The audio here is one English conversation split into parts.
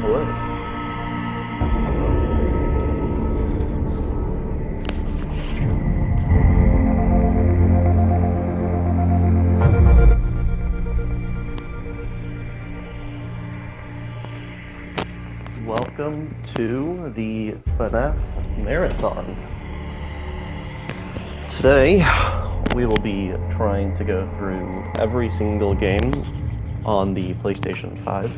hello. Welcome to the FNAF Marathon. Today, we will be trying to go through every single game on the PlayStation 5.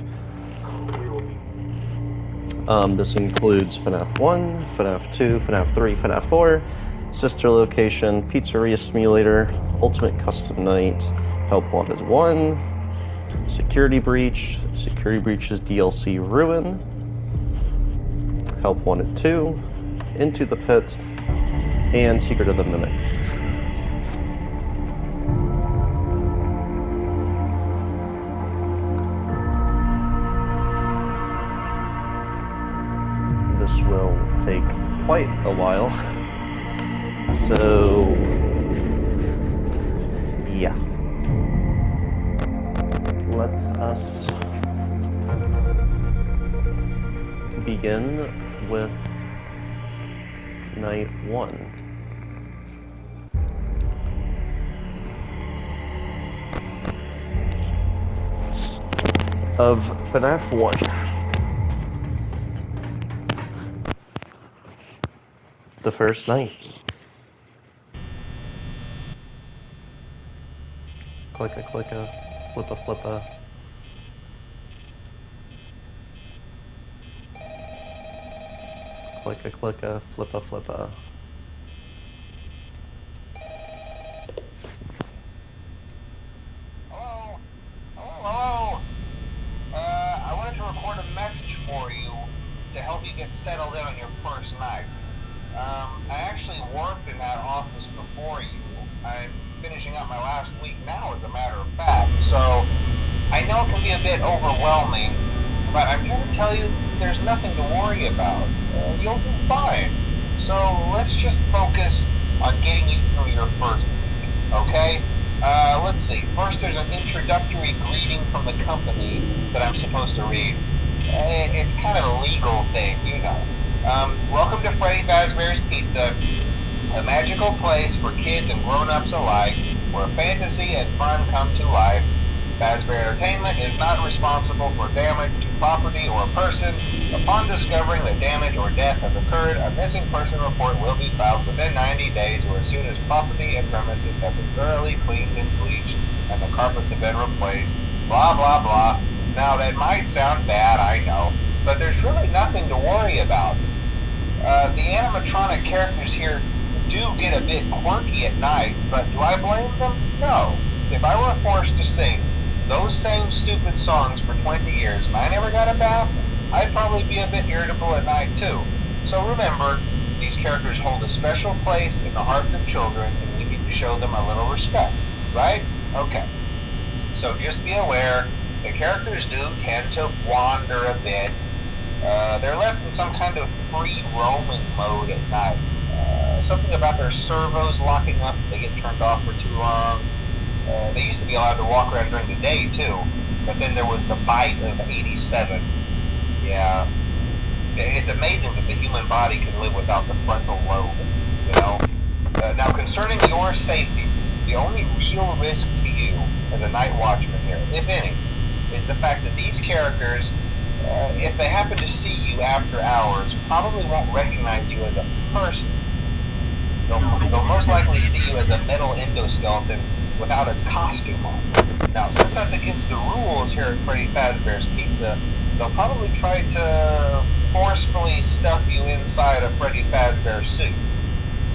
This includes FNAF 1, FNAF 2, FNAF 3, FNAF 4, Sister Location, Pizzeria Simulator, Ultimate Custom Night, Help Wanted 1, Security Breach, Security Breach's DLC Ruin, Help Wanted 2, Into the Pit, and Secret of the Mimic. This will take quite a while, so yeah. Let us begin with night 1. Of FNAF 1. The first night. Clicka clicka, flippa flippa. Clicka clicka, flippa flippa. Hello? Hello? I wanted to record a message for you to help you get settled in on your first night. I actually worked in that office before you. I'm finishing up my last week now, as a matter of fact, so I know it can be a bit overwhelming, but I'm here to tell you there's nothing to worry about. You'll do fine. So let's just focus on getting you through your first week, okay? Let's see. First, there's an introductory greeting from the company that I'm supposed to read. It's kind of a legal thing, you know. Welcome to Freddy Fazbear's Pizza, a magical place for kids and grown-ups alike, where fantasy and fun come to life. Fazbear Entertainment is not responsible for damage to property or person. Upon discovering that damage or death has occurred, a missing person report will be filed within 90 days or as soon as property and premises have been thoroughly cleaned and bleached and the carpets have been replaced. Blah, blah, blah. Now, that might sound bad, I know, but there's really nothing to worry about. The animatronic characters here do get a bit quirky at night, but do I blame them? No. If I were forced to sing those same stupid songs for 20 years and I never got a bath, I'd probably be a bit irritable at night too. So remember, these characters hold a special place in the hearts of children and we need to show them a little respect, right? Okay. So just be aware, the characters do tend to wander a bit. They're left in some kind of free roaming mode at night. Something about their servos locking up if they get turned off for too long. They used to be allowed to walk around during the day too, but then there was the bite of 87. Yeah, it's amazing that the human body can live without the frontal lobe, you know. Now concerning your safety, the only real risk to you as a night watchman here, if any, is the fact that these characters, if they happen to see you after hours, probably won't recognize you as a person. They'll most likely see you as a metal endoskeleton without its costume on. Now, since that's against the rules here at Freddy Fazbear's Pizza, they'll probably try to forcefully stuff you inside a Freddy Fazbear suit.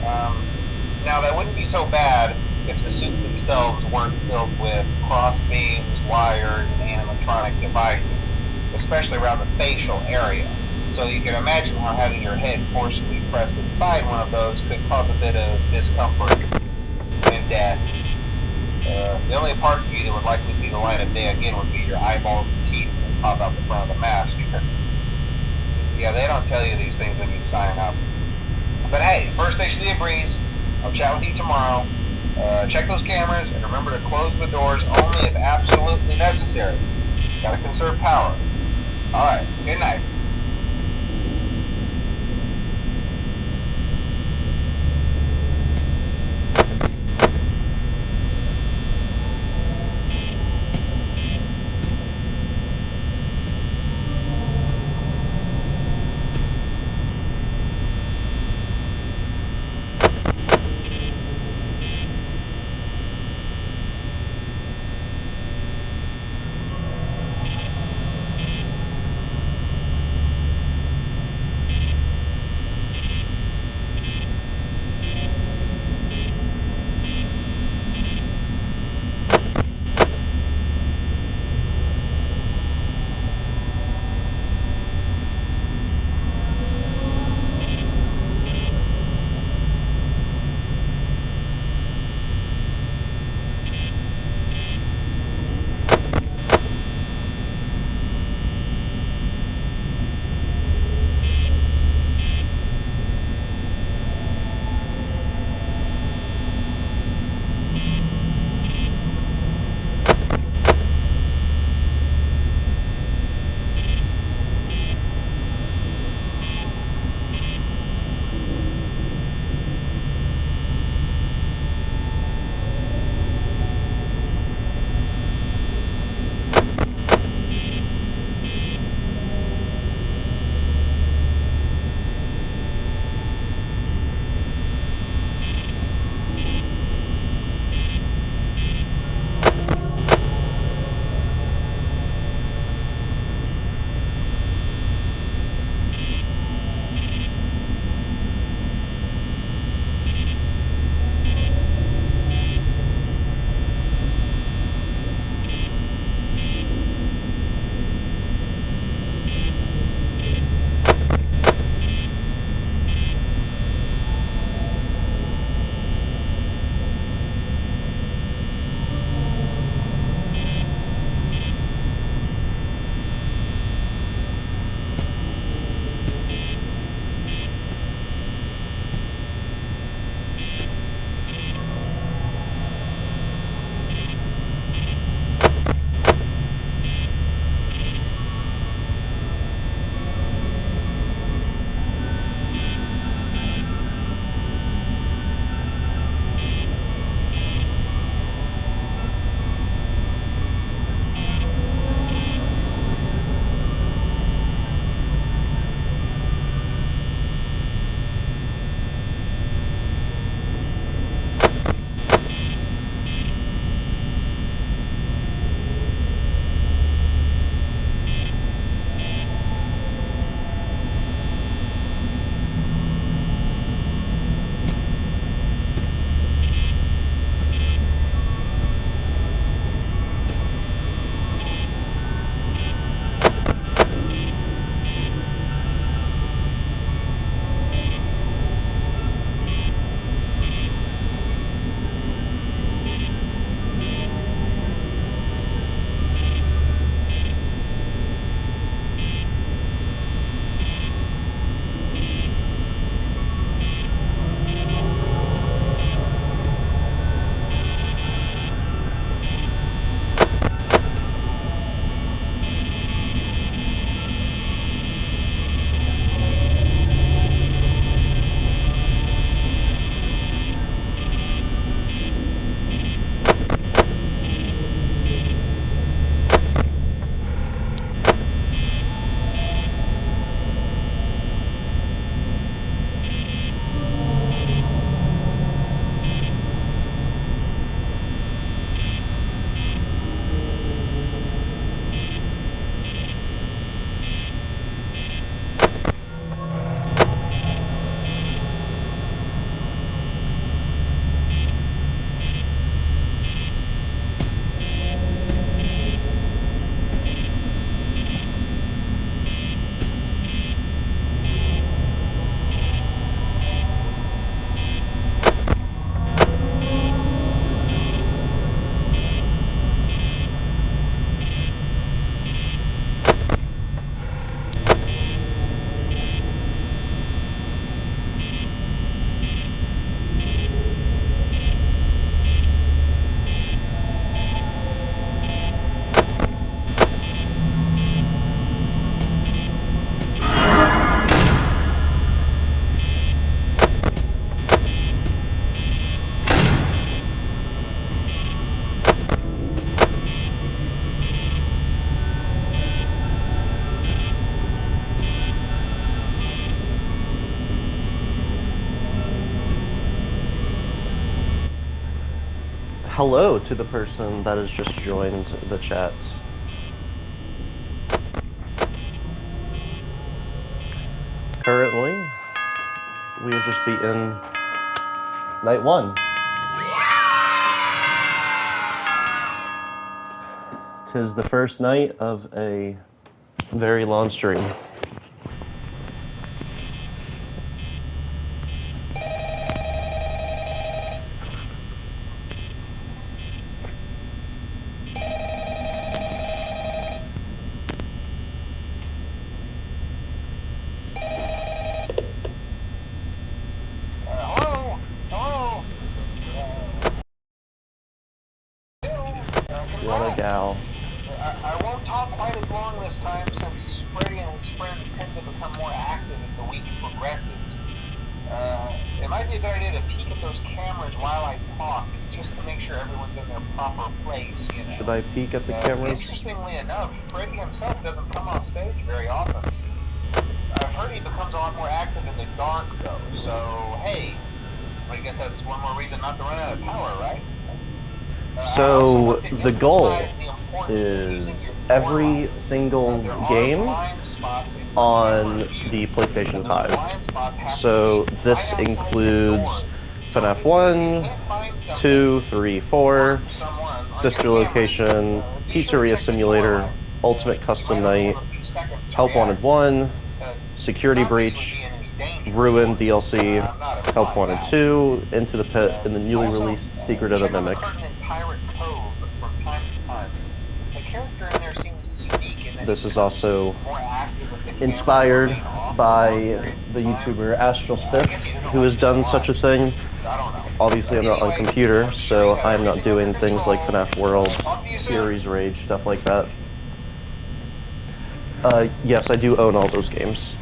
Now, that wouldn't be so bad if the suits themselves weren't filled with cross beams, wires, and animatronic devices, especially around the facial area. So you can imagine how having your head forcefully pressed inside one of those could cause a bit of discomfort and death. The only parts of you that would likely see the light of day again would be your eyeballs and teeth that pop out the front of the mask. Yeah, they don't tell you these things when you sign up. But hey, first station of the breeze. I'll chat with you tomorrow. Check those cameras and remember to close the doors only if absolutely necessary. Gotta conserve power. Alright, good night. hello to the person that has just joined the chat. Currently, we have just beaten night 1. Tis the first night of a very long stream. What a gal. I won't talk quite as long this time since Freddy and his friends tend to become more active as the week progresses. It might be a good idea to peek at those cameras while I talk, just to make sure everyone's in their proper place, you know. Should I peek at the cameras? Interestingly enough, Freddy himself doesn't come off stage very often. I've heard he becomes a lot more active in the dark, though, so hey, I guess that's one more reason not to run out of power, right? So the goal is every single game on the PlayStation 5. So this includes FNAF 1, 2, 3, 4, Sister Location, Pizzeria Simulator, Ultimate Custom Night, Help Wanted 1, Security Breach, Ruin DLC, Help Wanted 2, Into the Pit, and the newly released Secret of the Mimic. This is also inspired by the YouTuber Astral Spiff, who has done such a thing. Obviously I'm not on computer, so I'm not doing things like FNAF World, Fury's Rage, stuff like that. Yes, I do own all those games.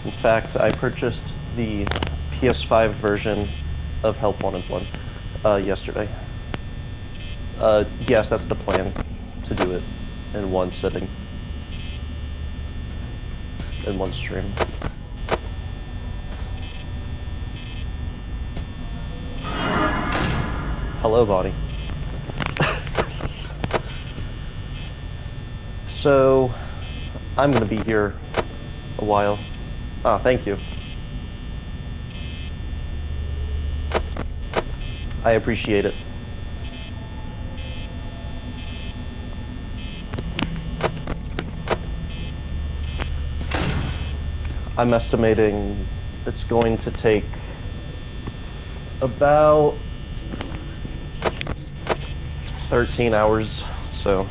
In fact, I purchased the PS5 version of Help Wanted 1 yesterday. Yes, that's the plan, to do it in one sitting, in one stream. Hello, Bonnie. So, I'm gonna be here a while. Ah, thank you. I appreciate it. I'm estimating it's going to take about 13 hours, so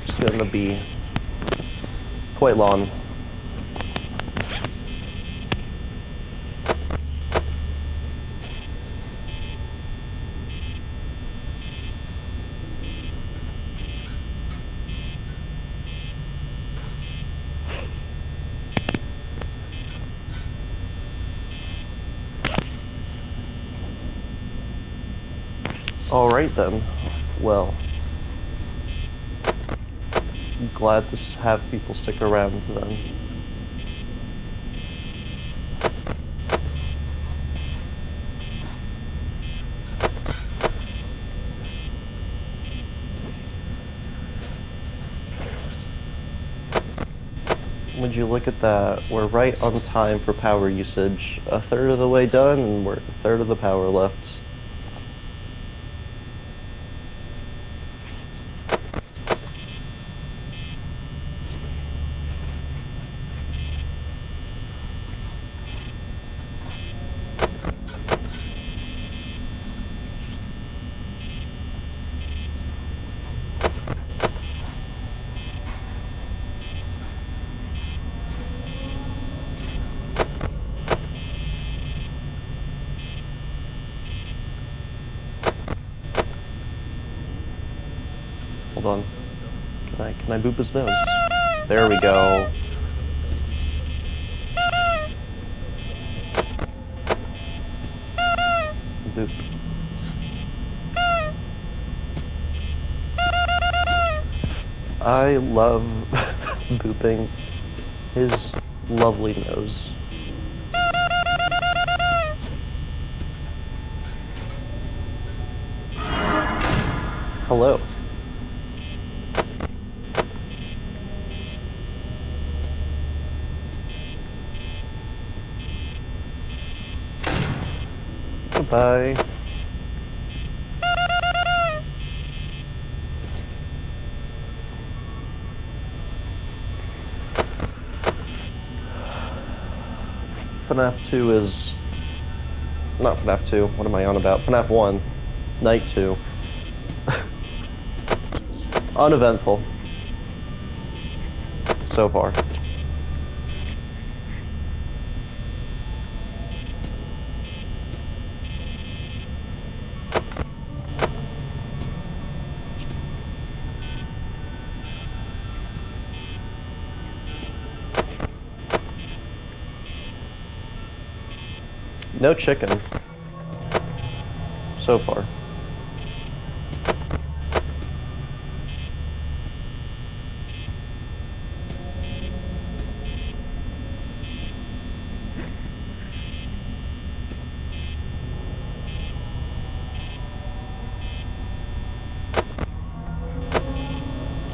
it's going to be quite long. Alright then, well, I'm glad to have people stick around then. Would you look at that, we're right on time for power usage, a third of the way done and we're a third of the power left. Hold on. Can I boop his nose? There we go. Boop. I I love booping his lovely nose. Hello. Goodbye. FNAF 2 is... not FNAF 2, what am I on about? FNAF 1, Night 2. Uneventful. So far. No chicken. So far.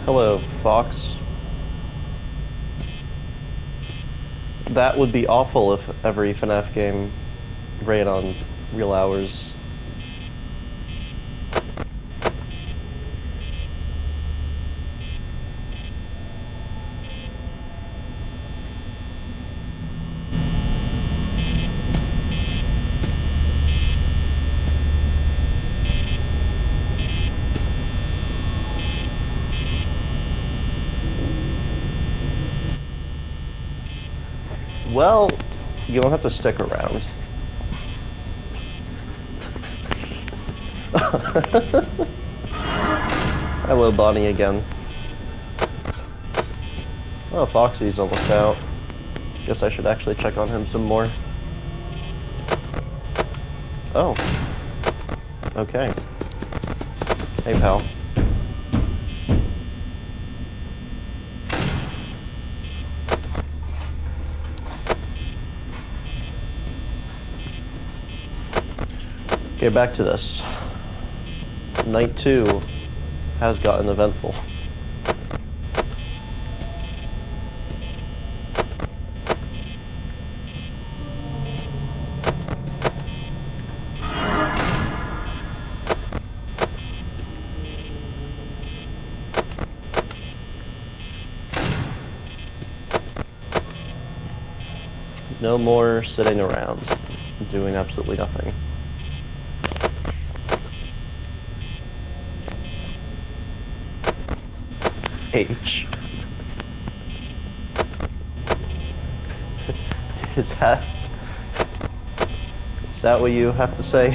Hello, Fox. That would be awful if every FNAF game ran on real hours. Well, you don't have to stick around. Hello, Bonnie again. Oh, Foxy's almost out. Guess I should actually check on him some more. Oh. Okay. Hey, pal. Okay, back to this. Night 2 has gotten eventful. No more sitting around, doing absolutely nothing. H. Is that what you have to say?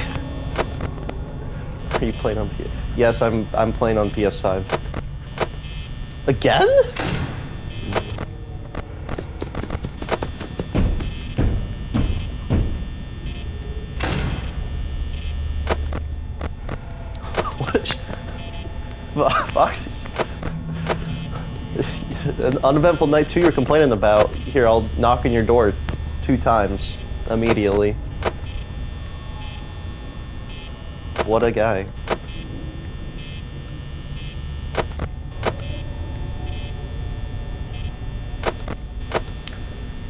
Are you playing on PS? Yes, I'm playing on PS5. Again? What? Foxy's. An uneventful Night 2 you're complaining about. Here, I'll knock on your door 2 times immediately. What a guy.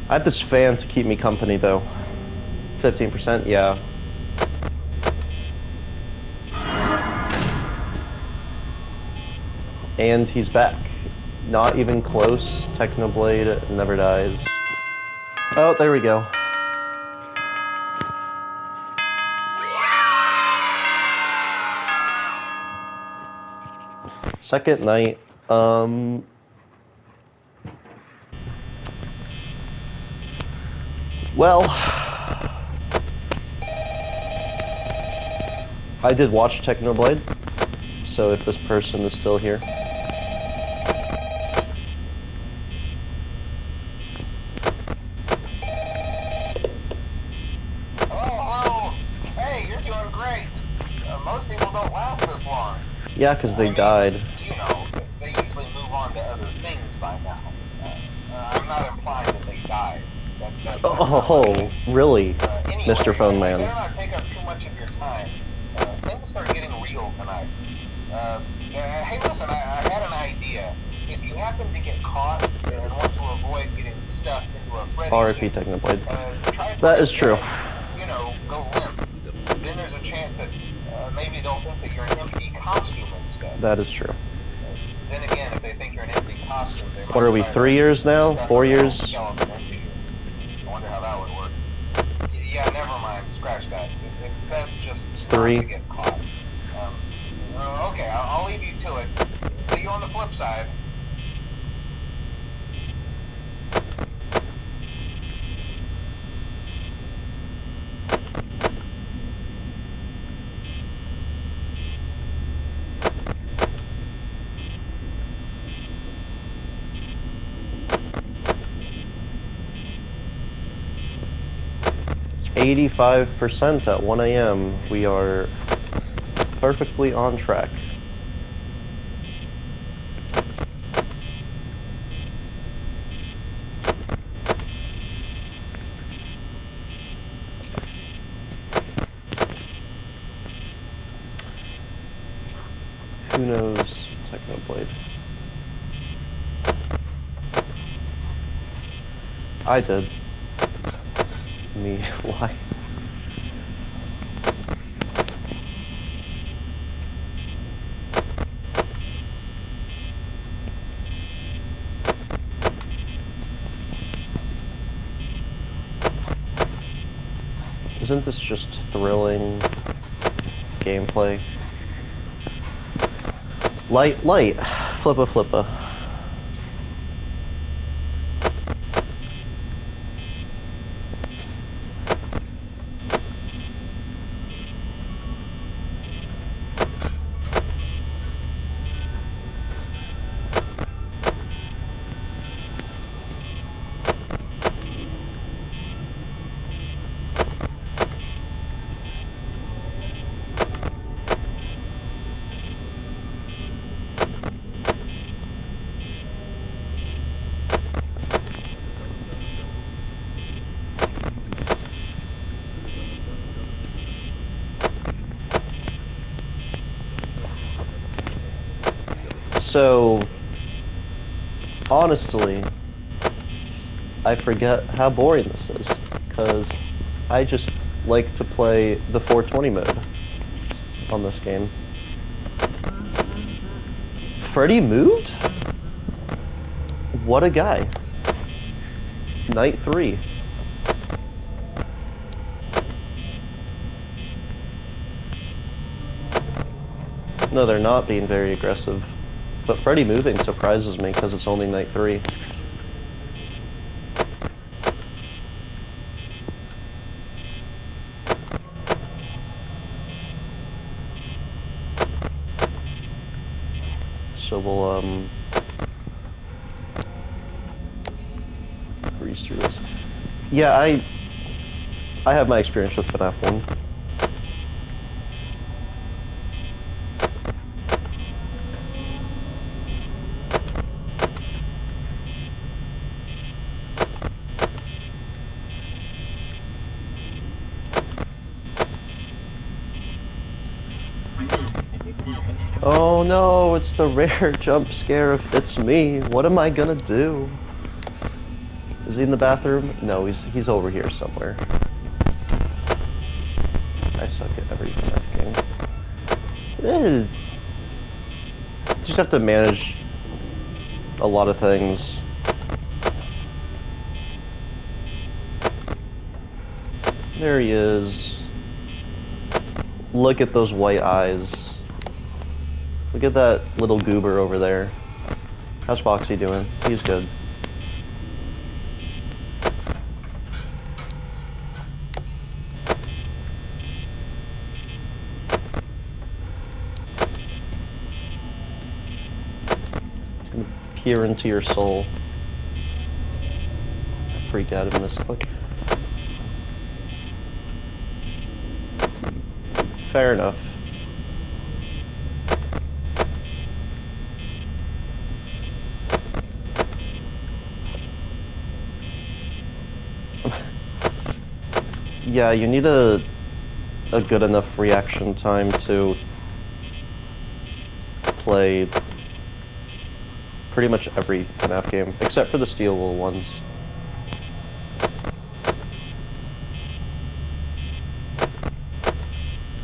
I have this fan to keep me company though. 15%, yeah. And he's back. Not even close. Technoblade never dies. Oh, there we go. Second night. Well, I did watch Technoblade, so if this person is still here. Most people don't last this long. Yeah, because they died. You know, they usually move on to other not implying that they died. That's Oh, really, anyway, Mr. Phone Man? I better not take up too much of your time. Things are getting real tonight. Hey, listen, I had an idea. If you happen to get caught and want to avoid getting stuffed into a Freddy RIP suit, Technoblade. try to That is true. you know, go limp. Then there's a chance that maybe they'll think that you're an empty costume instead. That is true. Then again, if they think you're an empty costume, they might What are we, try 3 to years now? stuff 4 a years? skeleton into you. I wonder how that would work. Yeah, never mind. Scratch that. It's best just It's not 3. to get caught. Okay, I'll leave you to it. See you on the flip side. %85 at 1 a.m. We are perfectly on track. Who knows Technoblade? I did. Me, why? Isn't this just thrilling gameplay? Light, flippa flippa. So, honestly, I forget how boring this is, because I just like to play the 420 mode on this game. Freddy moved? What a guy. Night 3. No, they're not being very aggressive. But Freddy moving surprises me because it's only night 3. So we'll breeze through this. Yeah, I have my experience with FNAF 1. Oh no, it's the rare jump scare if it's me. What am I gonna do? Is he in the bathroom? No, he's over here somewhere. I suck at every FNAF game. Just have to manage a lot of things. There he is. Look at those white eyes. Look at that little goober over there. How's Foxy doing? He's good. It's gonna peer into your soul. I freak out and misclick. Fair enough. Yeah, you need a good enough reaction time to play pretty much every FNAF game, except for the Steel Wool ones.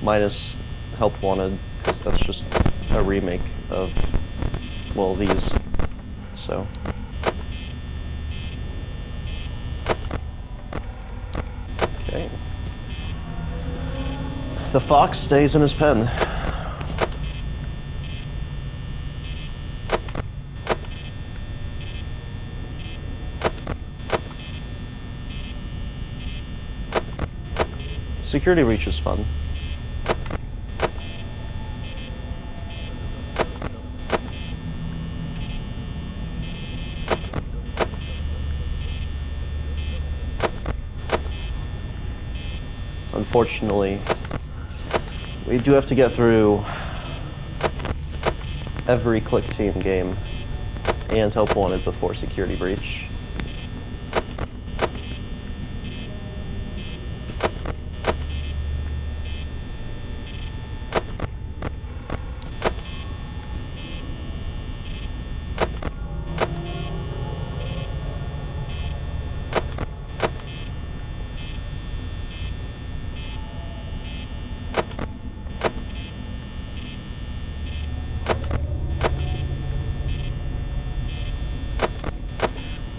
Minus Help Wanted, because that's just a remake of, well, these, so. Okay. The fox stays in his pen. Security reach is fun. Unfortunately, we do have to get through every Click Team game and Help Wanted before Security Breach.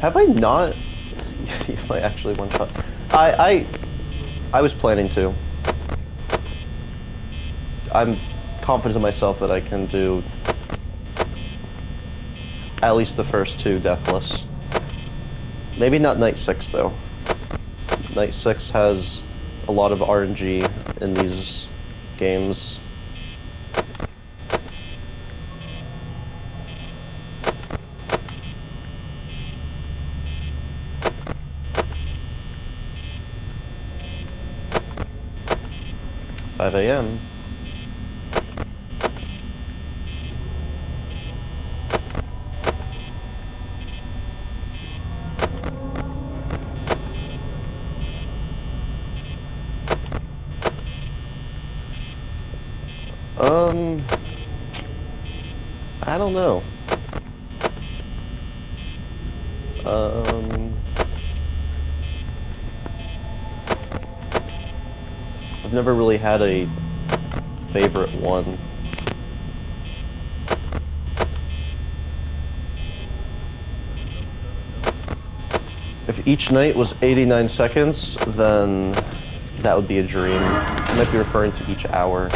Have I not? You might actually one shot. I was planning to. I'm confident in myself that I can do at least the first two deathless. Maybe not Night 6 though. Night 6 has a lot of RNG in these games. Five AM. I don't know. I've never really had a favorite one. If each night was 89 seconds, then that would be a dream. I might be referring to each hour.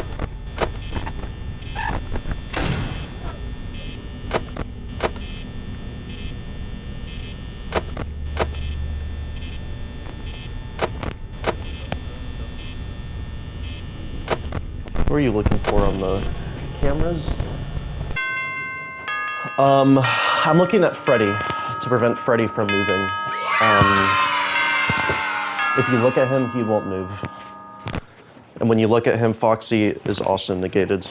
What are you looking for on the cameras? I'm looking at Freddy to prevent Freddy from moving. If you look at him, he won't move. And when you look at him, Foxy is also negated.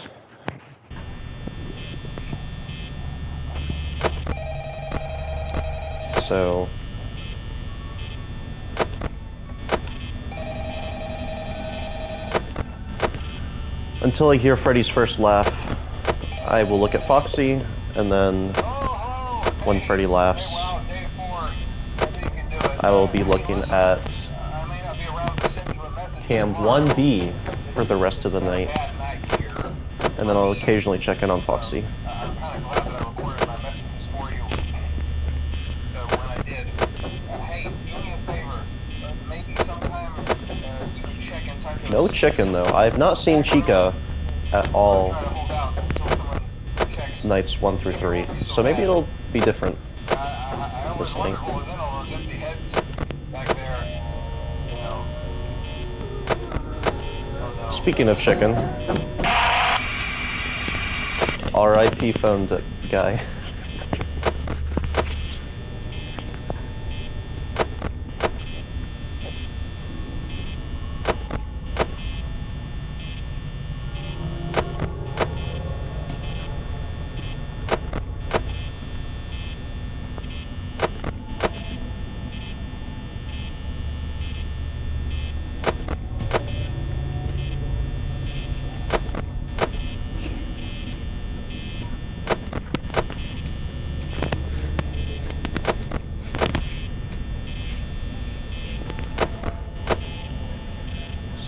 So... until I hear Freddy's first laugh, I will look at Foxy, and then when Freddy laughs, I will be looking at cam 1B for the rest of the night, and then I'll occasionally check in on Foxy. No chicken though. I have not seen Chica at all nights 1 through 3, so maybe it'll be different this night. Speaking of chicken, R.I.P. phone guy.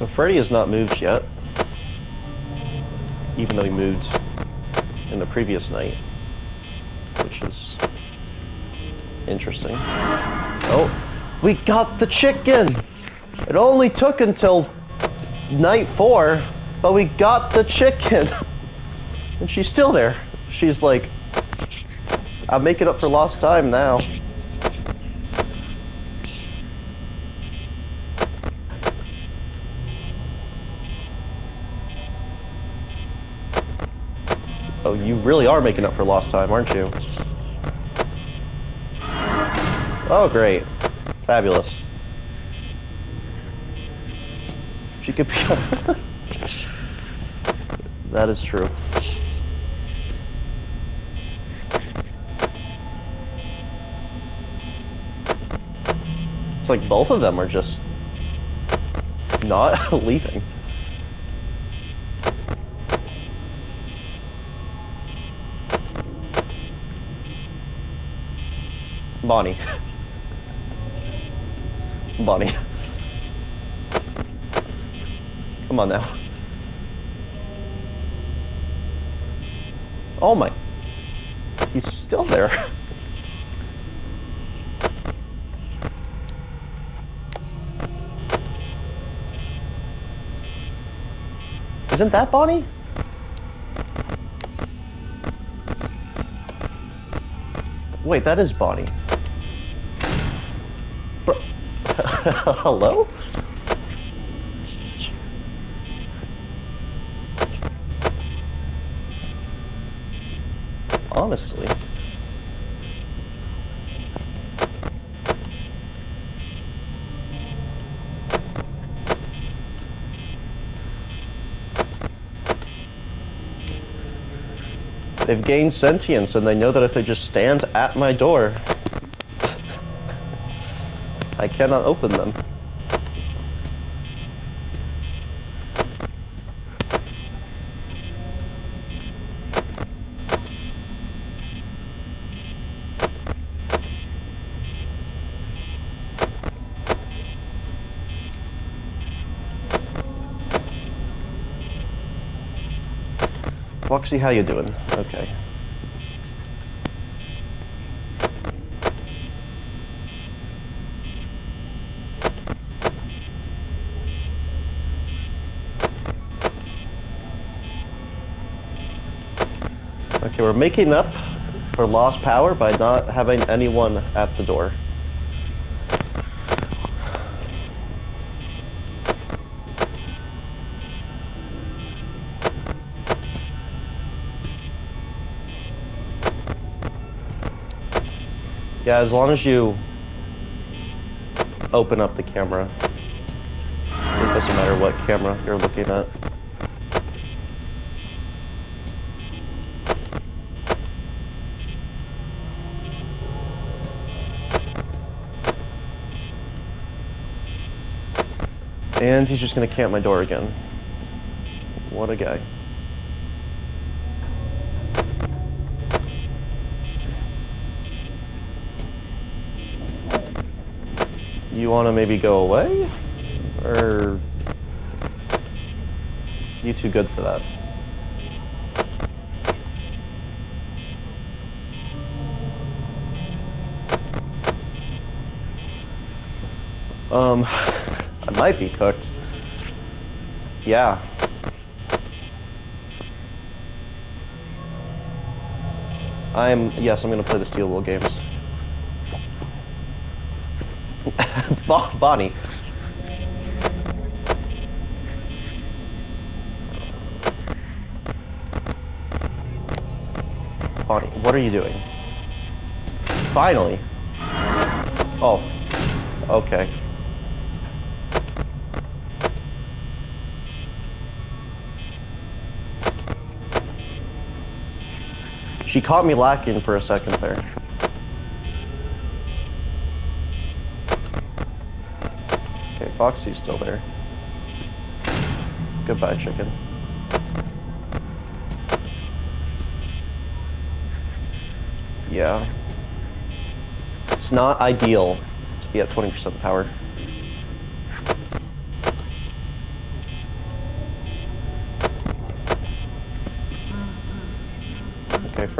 So Freddy has not moved yet, even though he moved in the previous night, which is interesting. Oh, we got the chicken! It only took until night 4, but we got the chicken! And she's still there. She's like, I'm making up for lost time now. Oh, you really are making up for lost time, aren't you? Oh, great. Fabulous. She could be... That is true. It's like both of them are just not leaving. Bonnie. Bonnie. Come on now. Oh my. He's still there. Isn't that Bonnie? Wait, that is Bonnie. Hello? Honestly. They've gained sentience and they know that if they just stand at my door, I cannot open them. Foxy, how you doing? Okay. Okay, we're making up for lost power by not having anyone at the door. Yeah, as long as you open up the camera, it doesn't matter what camera you're looking at. And he's just gonna camp my door again. What a guy. You want to maybe go away? Or... you too good for that? I might be cooked. Yeah. Yes, I'm gonna play the Steel Wool games. Bonnie. Bonnie, what are you doing? Finally. Oh. Okay. She caught me lacking for a second there. Okay, Foxy's still there. Goodbye, chicken. Yeah. It's not ideal to be at 20% power.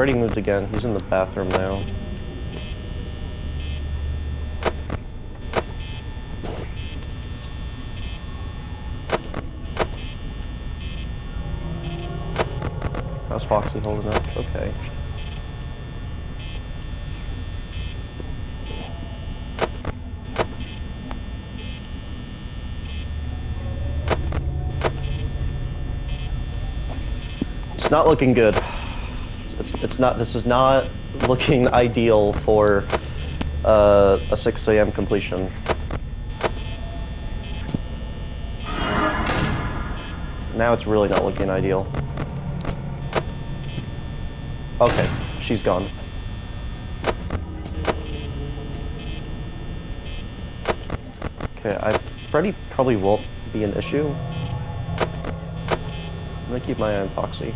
Freddy moved again. He's in the bathroom now. How's Foxy holding up? Okay. It's not looking good. It's not. This is not looking ideal for a 6 a.m. completion. Now it's really not looking ideal. Okay, she's gone. Okay, Freddy probably won't be an issue. I'm gonna keep my eye on Foxy.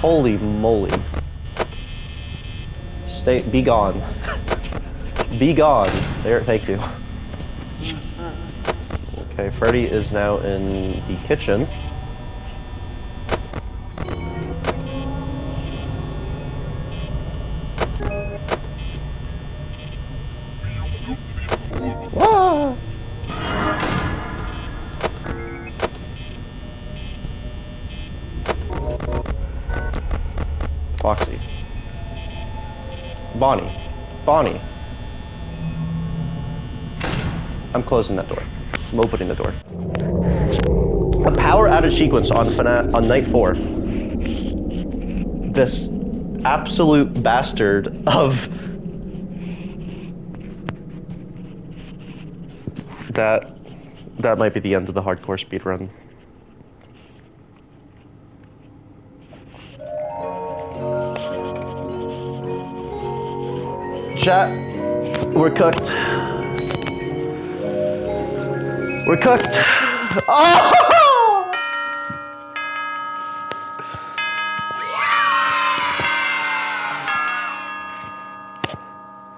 Holy moly. Be gone. Be gone. There, thank you. Okay, Freddy is now in the kitchen. Wah! Foxy. Bonnie. Bonnie. I'm closing that door. I'm opening the door. A power outage sequence on FNAF on night 4. This absolute bastard of that might be the end of the hardcore speedrun. Chat, we're cooked. We're cooked. Oh!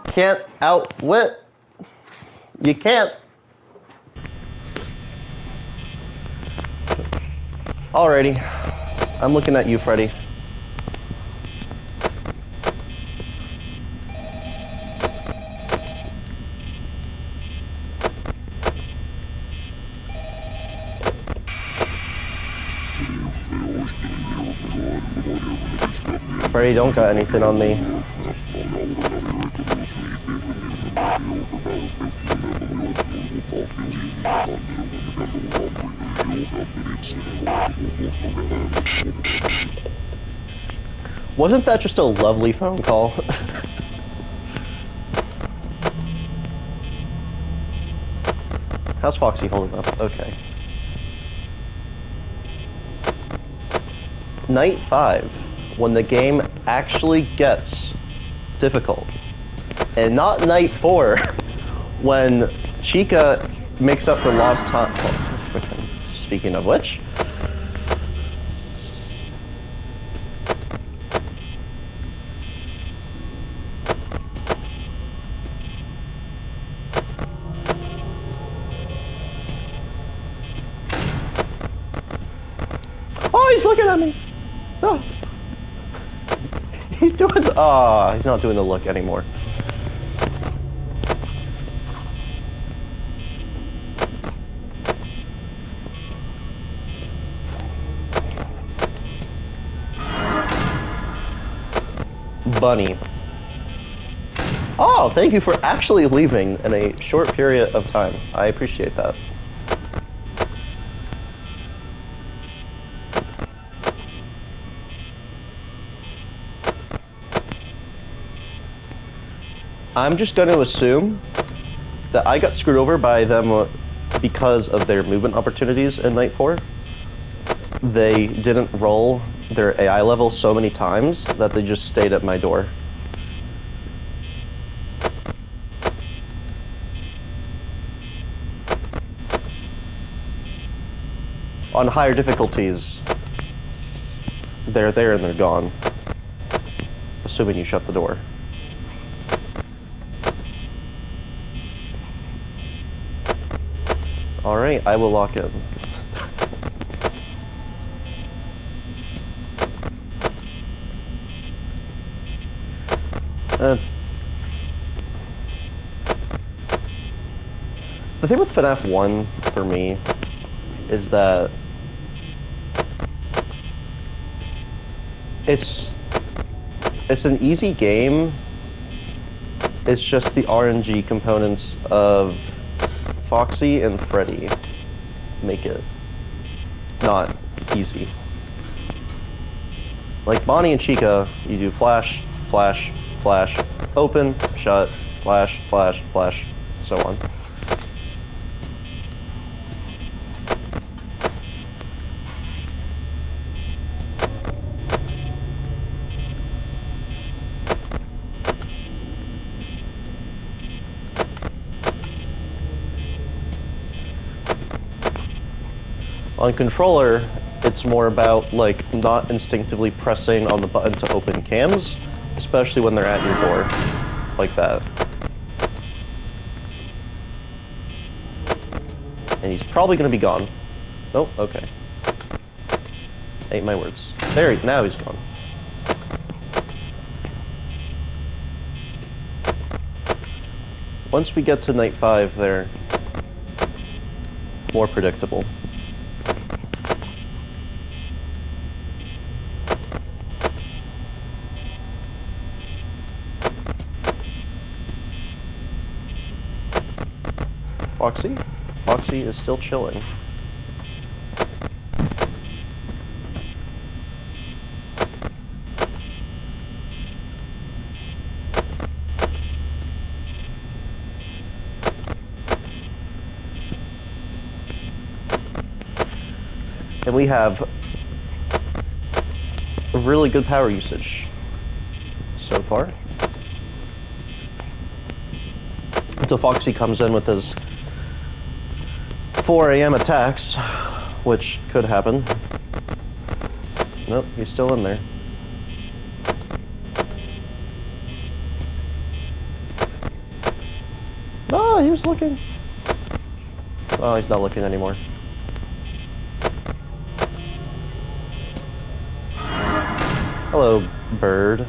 Can't outwit. You can't. Alrighty. I'm looking at you, Freddy. Freddy, don't got anything on me. Wasn't that just a lovely phone call? How's Foxy holding up? Okay. Night 5, when the game actually gets difficult. And not night 4, when Chica makes up for lost time. Oh, speaking of which. Oh, he's looking at me. Oh. He's doing the, oh, he's not doing the look anymore. Bunny. Oh, thank you for actually leaving in a short period of time. I appreciate that. I'm just going to assume that I got screwed over by them because of their movement opportunities in Night 4. They didn't roll their AI level so many times that they just stayed at my door. On higher difficulties, they're there and they're gone. Assuming you shut the door. Alright, I will lock in. The thing with FNAF 1, for me, is that it's an easy game. It's just the RNG components of Foxy and Freddy make it not easy. Like Bonnie and Chica, you do flash, flash, flash, open, shut, flash, flash, flash, so on. On controller, it's more about like not instinctively pressing on the button to open cams, especially when they're at your door, like that. And he's probably gonna be gone. Oh, okay. Ate my words. There, now he's gone. Once we get to night 5, they're more predictable. Foxy? Foxy is still chilling. And we have a really good power usage so far. Until Foxy comes in with his 4 AM attacks, which could happen. Nope, he's still in there. Oh, he was looking. Oh, he's not looking anymore. Hello, bird.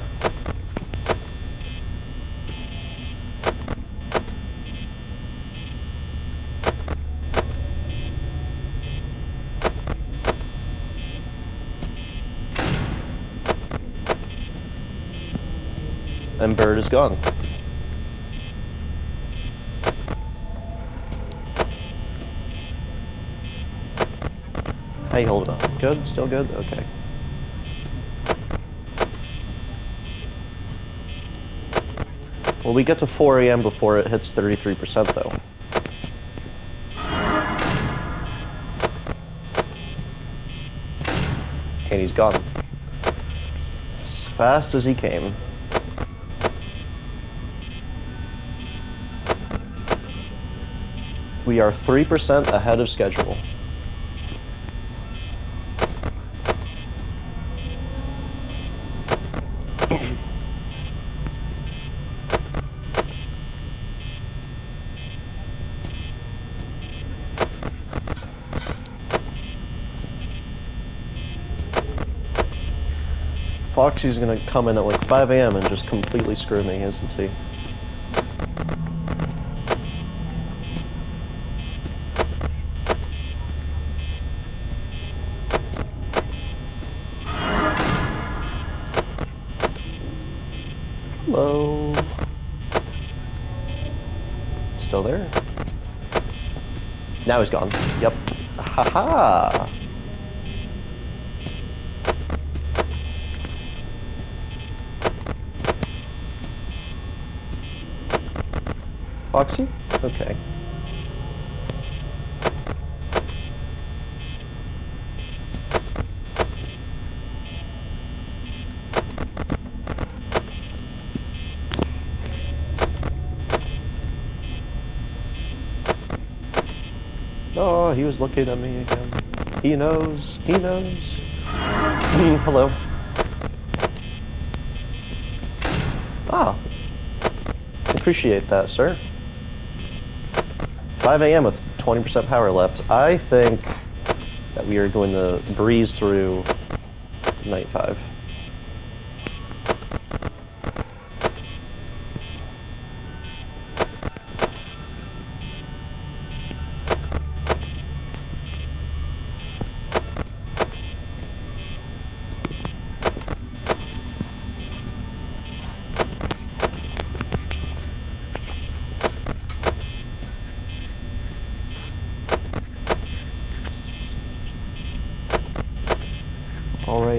And bird is gone. How you holding up? Good? Still good? Okay. Well, we get to 4 AM before it hits 33% though. And he's gone. As fast as he came. We are 3% ahead of schedule. Foxy's gonna come in at like 5 AM and just completely screw me, isn't he? Hello. Still there? Now he's gone. Yep. Haha. Foxy? Okay. Oh, he was looking at me again. He knows. He knows. Hello. Ah. Appreciate that, sir. 5 AM with 20% power left. I think that we are going to breeze through night 5.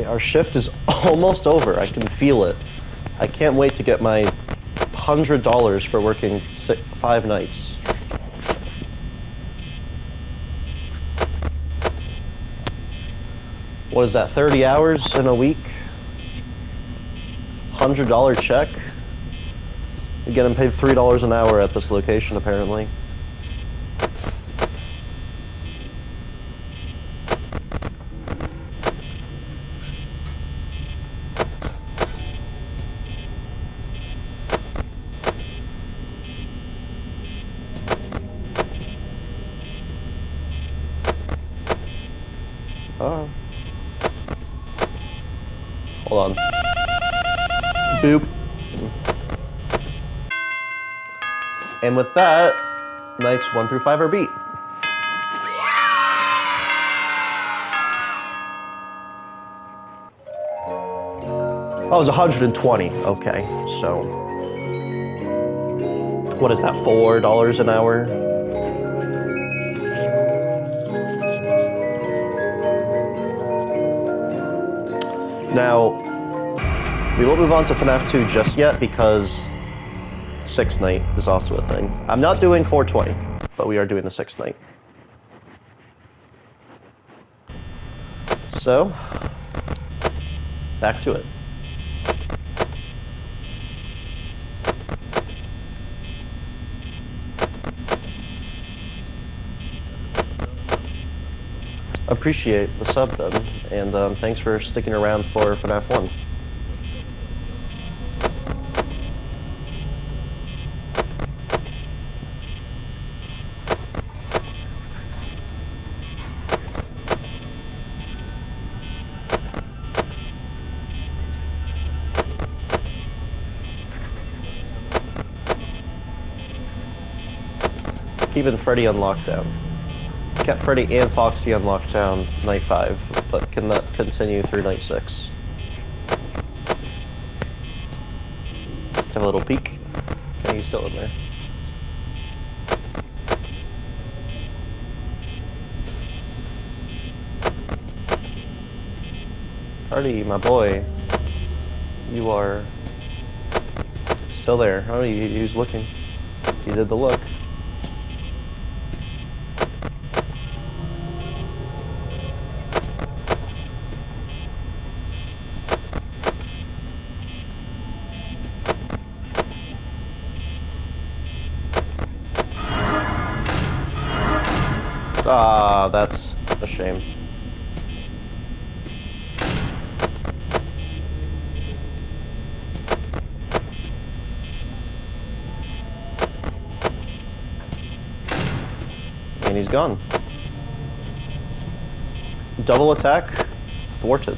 Okay, our shift is almost over. I can feel it. I can't wait to get my $100 for working 5 nights. What is that, 30 hours in a week? $100 check? You're getting paid $3 an hour at this location, apparently. Oh. Hold on. Boop. And with that, nights 1 through 5 are beat. Oh, it was 120. Okay, so what is that? $4 an hour. Now, we won't move on to FNAF 2 just yet because 6th night is also a thing. I'm not doing 420, but we are doing the 6th night. So, back to it. Appreciate the sub then, and thanks for sticking around for FNAF 1. Keeping Freddy on lockdown. Kept Freddy and Foxy on lockdown night 5, but can that continue through night 6? Have a little peek. Okay, he's still in there. Freddy, my boy, you are still there. Oh, he was looking. He did the look. Ah, that's a shame. And he's gone. Double attack thwarted.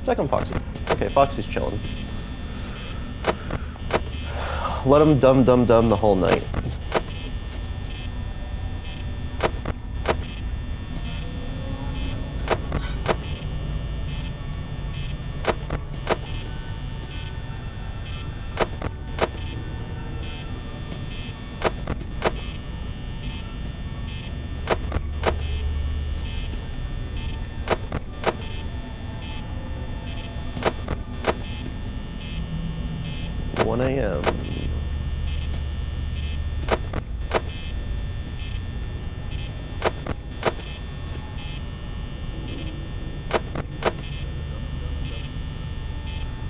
Second Foxy. Okay, Foxy's chilling. Let him dum the whole night. A.m.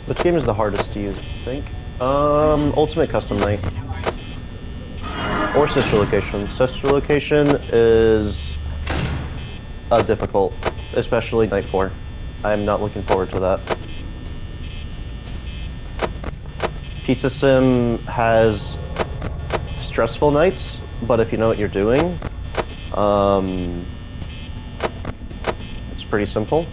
Which game is the hardest to use, I think? Ultimate Custom Night. Or Sister Location. Sister Location is difficult, especially Night 4. I'm not looking forward to that. Pizza Sim has stressful nights, but if you know what you're doing, it's pretty simple.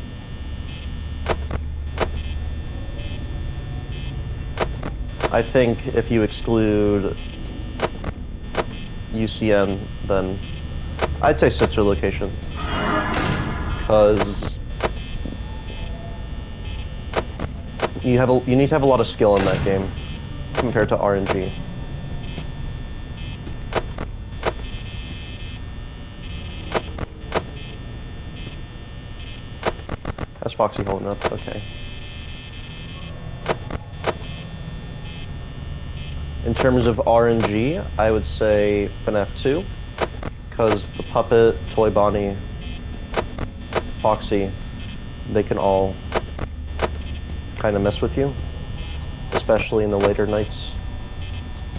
I think if you exclude UCN, then I'd say Sister Location, because You need to have a lot of skill in that game compared to RNG. How's Foxy holding up? Okay. In terms of RNG, I would say FNAF 2, because the Puppet, Toy Bonnie, Foxy, they can all kind of mess with you, especially in the later nights.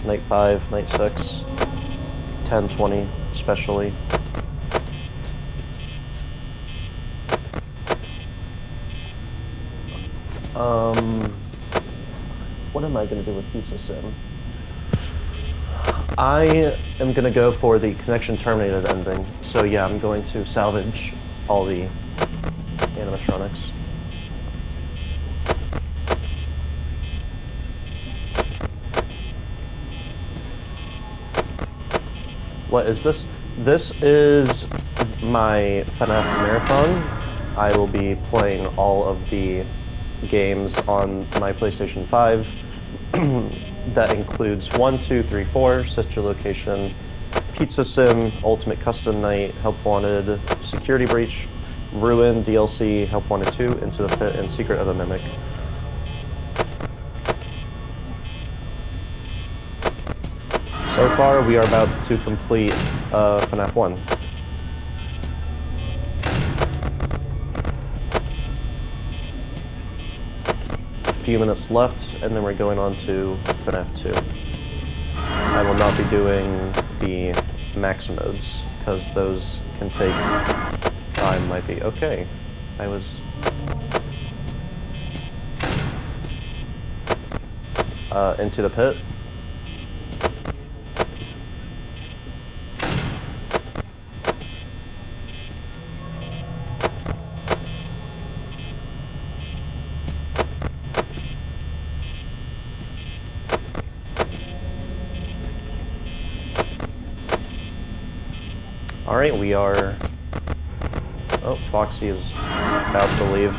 Night 5, night 6, 10, 20, especially. What am I going to do with Pizza Sim? I am going to go for the connection terminated ending. So yeah, I'm going to salvage all the animatronics. What is this? This is my FNAF marathon. I will be playing all of the games on my PlayStation 5. That includes 1, 2, 3, 4, Sister Location, Pizza Sim, Ultimate Custom Night, Help Wanted, Security Breach, Ruin, DLC, Help Wanted 2, Into the Pit, and Secret of the Mimic. So far, we are about to complete FNAF 1. Few minutes left, and then we're going on to FNAF 2. I will not be doing the max modes, because those can take time, might be. Okay, I was... Into the Pit. Alright, we are... Oh, Foxy is about to leave.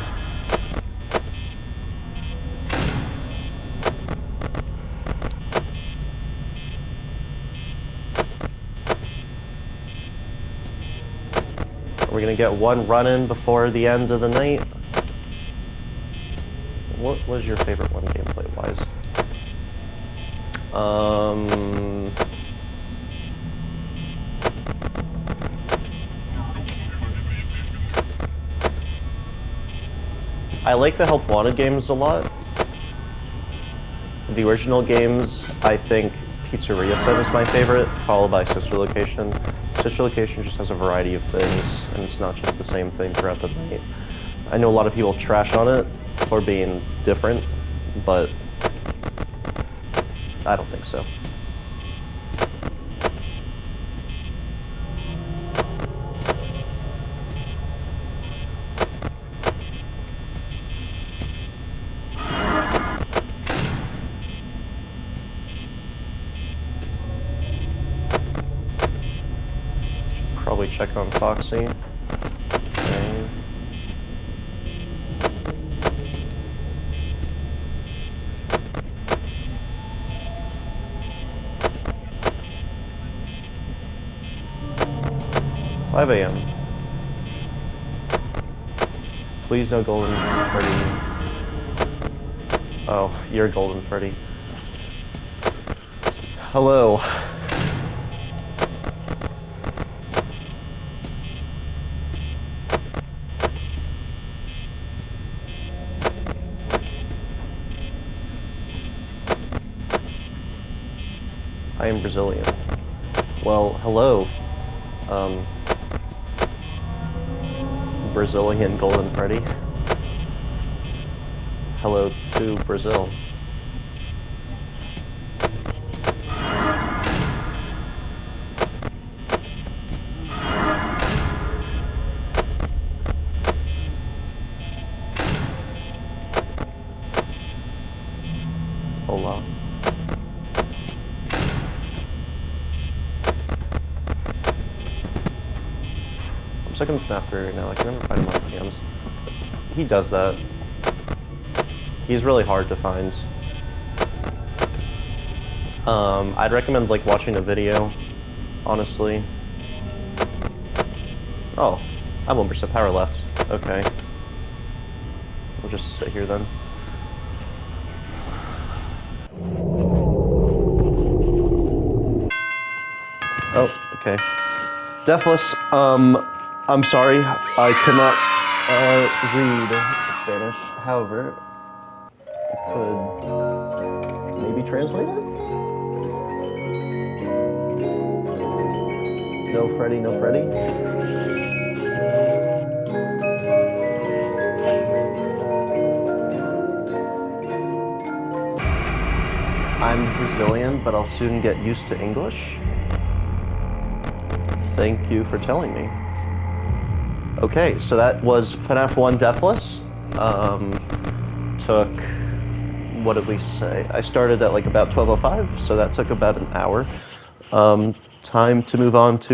Are we gonna get one run-in before the end of the night? What was your favorite one gameplay-wise? I like the Help Wanted games a lot. The original games, I think Pizzeria Sim is my favorite, followed by Sister Location. Sister Location just has a variety of things, and it's not just the same thing throughout the night. I know a lot of people trash on it for being different, but I don't think so. Probably check on Foxy. Okay. "5 a.m. Please no Golden Freddy." Oh, you're Golden Freddy. Hello. I am Brazilian. Well, hello. Brazilian Golden Freddy. Hello to Brazil. Hola. I'm stuck in FNAF 3 right now. I can never find him on PMs. He does that. He's really hard to find. I'd recommend like watching a video, honestly. Oh, I have 1% power left. Okay. We'll just sit here then. Oh, okay. Deathless, I'm sorry, I cannot read Spanish. However, I could maybe translate it? No Freddy, no Freddy. I'm Brazilian, but I'll soon get used to English. Thank you for telling me. Okay, so that was FNAF 1 Deathless. Took, what did we say? I started at like about 12:05, so that took about an hour. Time to move on to